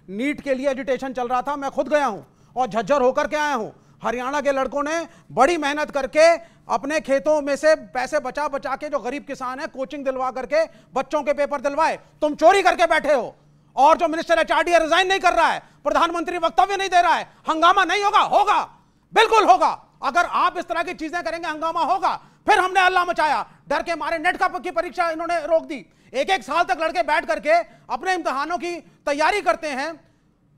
NEET के लिए agitation चल रहा था, मैं खुद गया हूं और झज्जर होकर के आया हूं। हरियाणा के लड़कों ने बड़ी मेहनत करके अपने खेतों में से पैसे बचा बचा के, जो गरीब किसान है, कोचिंग दिलवा करके बच्चों के पेपर दिलवाए। तुम चोरी करके बैठे हो। और जो मिनिस्टर एचआरडी रिजाइन नहीं कर रहा है, प्रधानमंत्री वक्तव्य नहीं दे रहा है, हंगामा नहीं होगा? होगा, बिल्कुल होगा। अगर आप इस तरह की चीजें करेंगे, हंगामा होगा। फिर हमने हल्ला मचाया, डर के मारे नेट की परीक्षा इन्होंने रोक दी। एक साल तक लड़के बैठ करके अपने इम्तिहानों की तैयारी करते हैं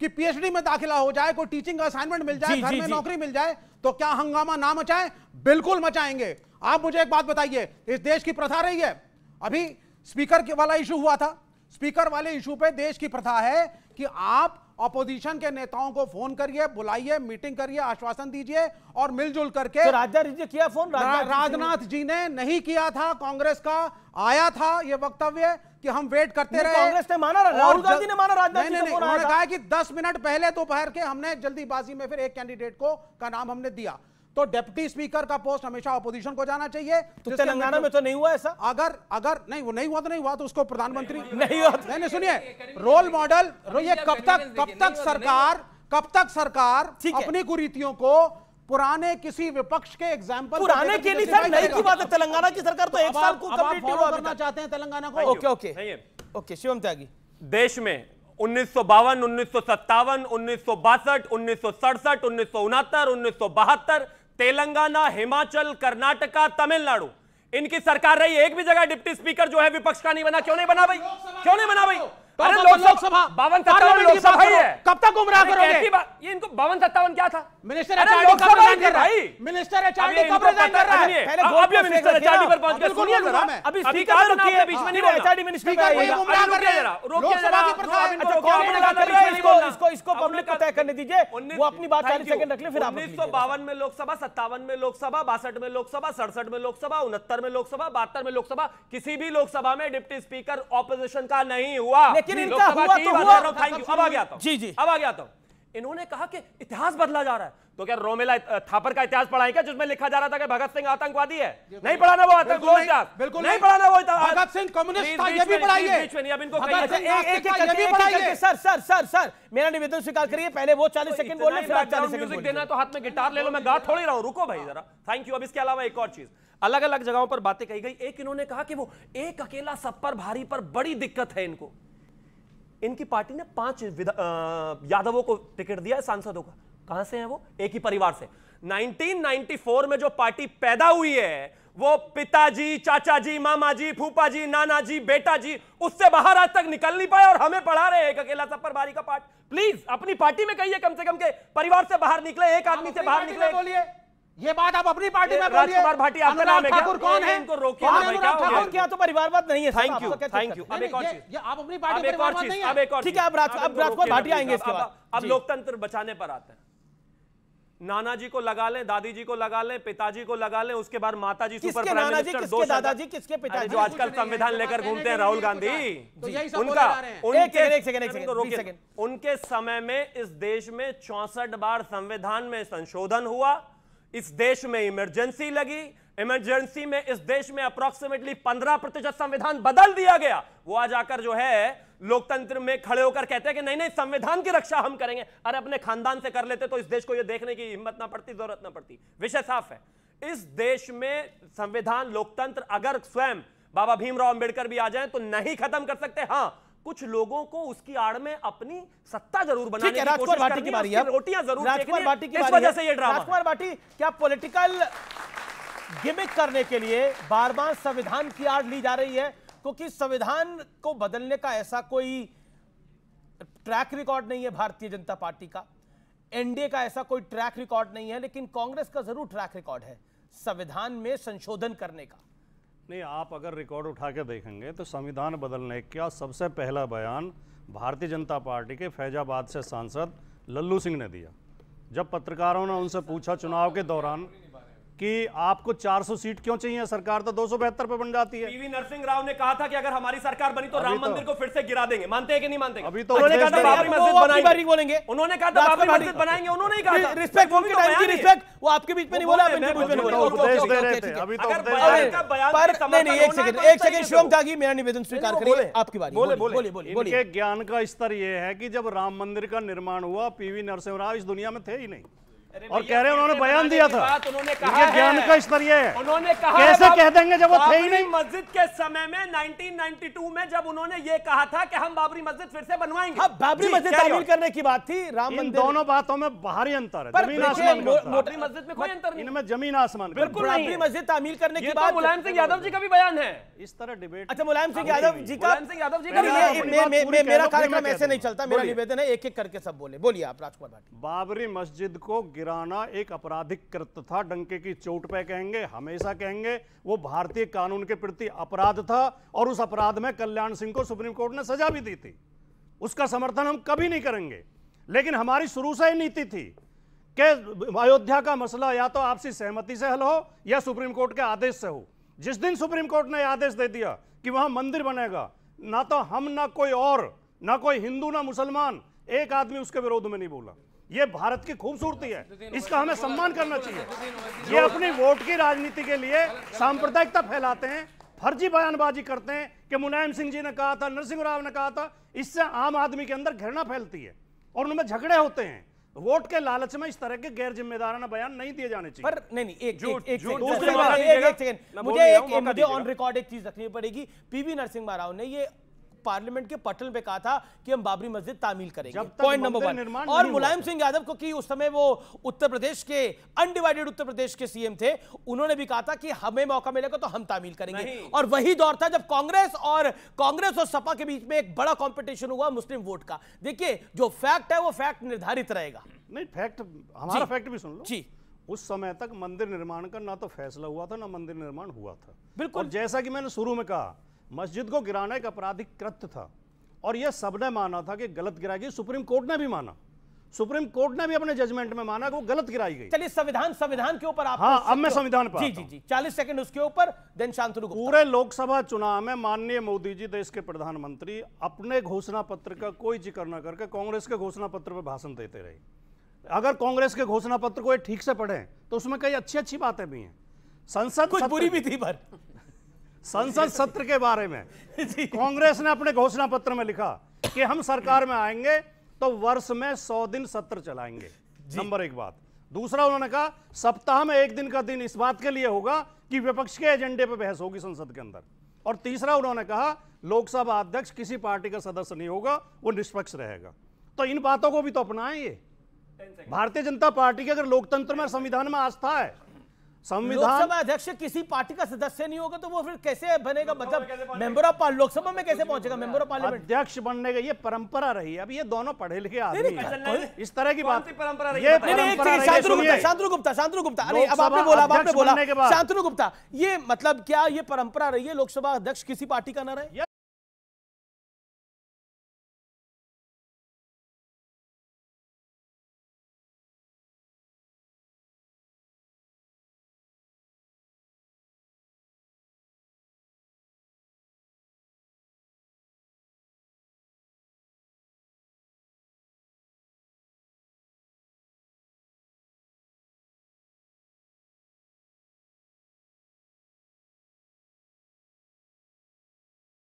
कि पीएचडी में दाखिला हो जाए, कोई टीचिंग असाइनमेंट मिल जाए, घर में नौकरी मिल जाए। तो क्या हंगामा ना मचाएं? बिल्कुल मचाएंगे। आप मुझे एक बात बताइए, इस देश की प्रथा रही है, अभी स्पीकर वाला इशू हुआ था, स्पीकर वाले इशू पे देश की प्रथा है कि आप अपोजिशन के नेताओं को फोन करिए, बुलाइए, मीटिंग करिए, आश्वासन दीजिए और मिलजुल करके। तो राजनाथ जी ने किया फोन? राजनाथ जी ने नहीं किया था, कांग्रेस का आया था ये वक्तव्य कि हम वेट करते रहे। कांग्रेस ने माना, राहुल गांधी ने माना राजनाथ जी का फोन आया था। उन्होंने कहा कि 10 मिनट पहले दोपहर के हमने जल्दीबाजी में फिर एक कैंडिडेट का नाम हमने दिया। तो डिप्टी स्पीकर का पोस्ट हमेशा अपोजिशन को जाना चाहिए। तो तेलंगाना में तो नहीं हुआ ऐसा? अगर नहीं, वो नहीं हुआ तो नहीं हुआ, तो उसको प्रधानमंत्री नहीं हुआ। नहीं, सुनिए, रोल मॉडल, ये कब तक सरकार अपनी कुरीतियों को पुराने किसी विपक्ष के एग्जाम्पल, पुराने के लिए सर नई की बात है। तेलंगाना की सरकार तो 1 साल को कंप्लीट करना चाहते हैं तेलंगाना को। ओके शिवम त्यागी। देश में 1952, 1957, 1962, 1967, 1969, 1972 तेलंगाना, हिमाचल, कर्नाटका, तमिलनाडु, इनकी सरकार रही। एक भी जगह डिप्टी स्पीकर जो है विपक्ष का नहीं बना। क्यों नहीं बना भाई? क्यों नहीं बना भाई? अरे लोकसभा 52-57 लोकसभा ही है। कब तक गुमराह करोगे? ये इनको 52-57 क्या था? मिनिस्टर एचआरडी कब रिजाइन कर रहा है? मिनिस्टर एचआरडी कब रिजाइन कर रहा है? अब ये मिनिस्टर एचआरडी पर पहुंच गए। सुनिए जरा, अभी स्पीकर रुकिए, बीच में नहीं बोलना। एचआरडी मिनिस्टर पे आइएगा। रुकिए जरा, रुकिए जरा। इसको पब्लिक को तय करने दीजिए। वो अपनी बात 40 सेकंड रख ले, फिर आप। 1952 में लोकसभा, 57 में लोकसभा, 62 में लोकसभा, 67 में लोकसभा, 69 में लोकसभा, 72 में लोकसभा, किसी भी लोकसभा में डिप्टी स्पीकर ऑपोजिशन का नहीं हुआ। लेकिन इनका हुआ तो हुआ। Thank you. अब आ गया था जी। अब आ गया था। इन्होंने कहा कि इतिहास बदला जा रहा है। तो क्या रोमेला थापर का इतिहास पढ़ा है क्या, जिसमें लिखा जा रहा था कि भगत सिंह आतंकवादी है? नहीं पढ़ाना वो इतिहास, बिल्कुल नहीं पढ़ाना वो इतिहास। भगत सिंह कम्युनिस्ट था, ये भी पढ़ाइए। अब इनको सर मेरा निवेदन स्वीकार करिए। पहले वो 40 सेकंड बोल रहे, फिर आप 40 सेकंड म्यूजिक देना है तो हाथ में गिटार ले लो, मैं गा थोड़ी रहा हूं। रुको भाई जरा, थैंक यू। अब इसके अलावा एक और चीज, अलग अलग जगहों पर बातें कही गई। एक इन्होंने कहा कि वो एक अकेला सब पर भारी पर बड़ी दिक्कत है इनको। इनकी पार्टी ने 5 यादवों को टिकट दिया है सांसदों का। कहां से हैं वो? एक ही परिवार से। 1994 में जो पार्टी पैदा हुई है, वो पिताजी, चाचा जी, मामा जी, फूफा जी, नाना जी, बेटा जी, उससे बाहर आज तक निकल नहीं पाए और हमें पढ़ा रहे हैं एक अकेला सब पर भारी का पार्ट। प्लीज अपनी पार्टी में कहिए कम से कम के परिवार से बाहर निकले, एक आदमी से बाहर निकले। बोलिए ये बात आप अपनी पार्टी में बोलिए। राजकुमार भाटी आपका नाम है क्या? ठाकुर कौन है? इनको रोकिए। क्या तो परिवारवाद नहीं है? Thank you, thank you. अब एक और चीज, आप अपनी पार्टी में परिवारवाद नहीं है? अब एक और ठीक है, अब राजकुमार भाटी आएंगे इसके बाद। अब लोकतंत्र बचाने पर आते हैं। नाना जी को लगा लें, दादी जी को लगा लें, पिताजी को लगा लें, उसके बाद माता जी सुपर प्राइम मिनिस्टर, किसके दादाजी, किसके पिताजी? जो आजकल संविधान लेकर घूमते हैं राहुल गांधी, उनका उनके समय में इस देश में 64 बार संविधान में संशोधन हुआ। इस देश में इमरजेंसी लगी। इमरजेंसी में इस देश में अप्रोक्सीमेटली 15% संविधान बदल दिया गया। वो आज आकर जो है लोकतंत्र में खड़े होकर कहते हैं कि नहीं नहीं संविधान की रक्षा हम करेंगे। अरे अपने खानदान से कर लेते तो इस देश को ये देखने की हिम्मत ना पड़ती, जरूरत ना पड़ती। विषय साफ है। इस देश में संविधान, लोकतंत्र अगर स्वयं बाबा भीमराव अंबेडकर भी आ जाएं तो नहीं खत्म कर सकते। हाँ, कुछ लोगों को उसकी आड़ में अपनी सत्ता जरूर बनाने की कोशिश करनी है, रोटियां जरूर सेकनी है। इस वजह से ये ड्रामा। राजकुमार भाटी, क्या पॉलिटिकल गिमिक करने के लिए बार बार संविधान की आड़ ली जा रही है? क्योंकि संविधान को बदलने का ऐसा कोई ट्रैक रिकॉर्ड नहीं है भारतीय जनता पार्टी का, एनडीए का ऐसा कोई ट्रैक रिकॉर्ड नहीं है, लेकिन कांग्रेस का जरूर ट्रैक रिकॉर्ड है संविधान में संशोधन करने का। नहीं, आप अगर रिकॉर्ड उठा के देखेंगे तो संविधान बदलने का सबसे पहला बयान भारतीय जनता पार्टी के फैजाबाद से सांसद लल्लू सिंह ने दिया। जब पत्रकारों ने उनसे पूछा चुनाव के दौरान, कि आपको 400 सीट क्यों चाहिए, सरकार तो 272 पे बन जाती है। पीवी नरसिंह राव ने कहा था कि अगर हमारी सरकार बनी तो राम मंदिर को फिर से गिरा देंगे। मानते हैं कि नहीं मानते? अभी तो उन्होंने कहा था बाबरी मस्जिद बनाएंगे, बोलेंगे। उन्होंने कहा था बाबरी मस्जिद बनाएंगे, उन्होंने ही कहा था। रिस्पेक्ट, उनके टाइम की रिस्पेक्ट, वो आपके बीच में नहीं बोला, आपके बीच में नहीं बोला। उपदेश दे रहे थे, अभी तो नहीं, एक सेकंड शिवम त्यागी, मेरा निवेदन स्वीकार करिए, आपकी बारी। बोलिए। इनके ज्ञान का स्तर यह है कि जब राम मंदिर का निर्माण हुआ, पीवी नरसिंह राव इस दुनिया में थे ही नहीं, और कह रहे हैं उन्होंने बयान दिया था। उन्होंने कहा ज्ञान का स्तर ये है, उन्होंने कहा कैसे कह देंगे जब वो थे ही नहीं। मस्जिद के समय में 1992 में जब उन्होंने ये कहा था कि हम बाबरी मस्जिद फिर से बनवाएंगे, अब बाबरी मस्जिद तामीर करने की बात थी, राम इन मंदिर, दोनों बातों में बाहरी अंतर है, पर जमीन आसमान का। बाबरी मस्जिद में कोई अंतर नहीं, इनमें जमीन आसमान का। बिल्कुल नहीं। बाबरी मस्जिद तामीर करने की ये बात तो मुलायम सिंह यादव जी का भी बयान है। इस तरह डिबेट, अच्छा, मुलायम सिंह यादव जी का मेरा कार्यक्रम ऐसे नहीं चलता, मेरा निवेदन है एक एक करके सब बोलिए आप राजकुमार भाटी। बाबरी मस्जिद को गिराना एक आपराधिक कृत्य था, डंके की चोट पे कहेंगे, हमेशा कहेंगे, वो भारतीय कानून के प्रति अपराध था, और उस अपराध में कल्याण सिंह को सुप्रीम कोर्ट ने सजा भी दी थी। उसका समर्थन हम कभी नहीं करेंगे, लेकिन हमारी शुरू से ही नीति थी कि अयोध्या का मसला या तो आपसी सहमति से हल हो या सुप्रीम कोर्ट के आदेश से हो। जिस दिन सुप्रीम कोर्ट ने आदेश दे दिया कि वहां मंदिर बनेगा, ना तो हम, ना कोई और, ना कोई हिंदू, ना मुसलमान, एक आदमी उसके विरोध में नहीं बोला। ये भारत की खूबसूरती है, इसका हमें सम्मान करना चाहिए। ये अपनी वोट की राजनीति के लिए सांप्रदायिकता फैलाते हैं, फर्जी बयानबाजी करते हैं कि मुलायम सिंह जी ने कहा था, नरसिंह राव ने कहा था। इससे आम आदमी के अंदर घृणा फैलती है और उनमें झगड़े होते हैं। वोट के लालच में इस तरह के गैर जिम्मेदाराना बयान नहीं दिए जाने चाहिए। पर नहीं, एक सेकंड, मुझे ऑन रिकॉर्ड एक चीज रखनी पड़ेगी। पीवी नरसिंह राव ने ये पार्लियामेंट के पटल पे कहा था कि हम बाबरी मस्जिद तामील करेंगे, पॉइंट नंबर 1। और मुलायम सिंह यादव को कि उस समय वो उत्तर प्रदेश के, अनडिवाइडेड उत्तर प्रदेश के सीएम थे, उन्होंने भी कहा था कि हमें मौका मिलेगा तो हम तामील करेंगे। और वही दौर था जब कांग्रेस और सपा के बीच में एक बड़ा कंपटीशन हुआ मुस्लिम वोट का। देखिए, जो फैक्ट है वो फैक्ट निर्धारित रहेगा। नहीं, फैक्ट, हमारा फैक्ट भी सुन लो जी। उस समय तक मंदिर निर्माण का ना तो फैसला हुआ था, ना मंदिर निर्माण हुआ था। बिल्कुल। और जैसा कि मैंने शुरू में कहा, मस्जिद को गिराना एक आपराधिक कृत्य था, और यह सबने माना था कि गलत गिराई गई। सुप्रीम कोर्ट ने भी माना, सुप्रीम कोर्ट ने भी अपने जजमेंट में माना कि वो गलत गिराई गई। चलिए, संविधान के ऊपर आप, हाँ, अब मैं संविधान पर आता हूं। जी 40 सेकंड उसके ऊपर, देन शांतनु गुप्ता। पूरे लोकसभा चुनाव में माननीय मोदी जी, देश के प्रधानमंत्री, अपने घोषणा पत्र का कोई जिक्र न करके कांग्रेस के घोषणा पत्र पर भाषण देते रहे। अगर कांग्रेस के घोषणा पत्र को ठीक से पढ़े तो उसमें कई अच्छी बातें भी हैं। संसद कुछ बुरी भी थी, पर संसद सत्र के बारे में कांग्रेस ने अपने घोषणा पत्र में लिखा कि हम सरकार में आएंगे तो वर्ष में 100 दिन सत्र चलाएंगे। नंबर 1 बात। दूसरा, उन्होंने कहा सप्ताह में 1 दिन का दिन इस बात के लिए होगा कि विपक्ष के एजेंडे पर बहस होगी संसद के अंदर। और तीसरा, उन्होंने कहा लोकसभा अध्यक्ष किसी पार्टी का सदस्य नहीं होगा, वो निष्पक्ष रहेगा। तो इन बातों को भी तो अपनाएं। ये भारतीय जनता पार्टी के अगर लोकतंत्र में, संविधान में आस्था है, संविधान, लोकसभा अध्यक्ष किसी पार्टी का सदस्य नहीं होगा तो वो फिर कैसे बनेगा? मतलब मेंबर ऑफ लोकसभा में कैसे पहुंचेगा? मेंबर ऑफ पार्लियामेंट अध्यक्ष बनने का ये परंपरा रही है। अब ये दोनों पढ़े लिखे आदमी हैं, इस तरह की बात परंपरा रही है। शांतनु गुप्ता, अरे अब आपने बोला शांतनु गुप्ता, ये मतलब क्या ये परंपरा रही है लोकसभा अध्यक्ष किसी पार्टी का ना रहे?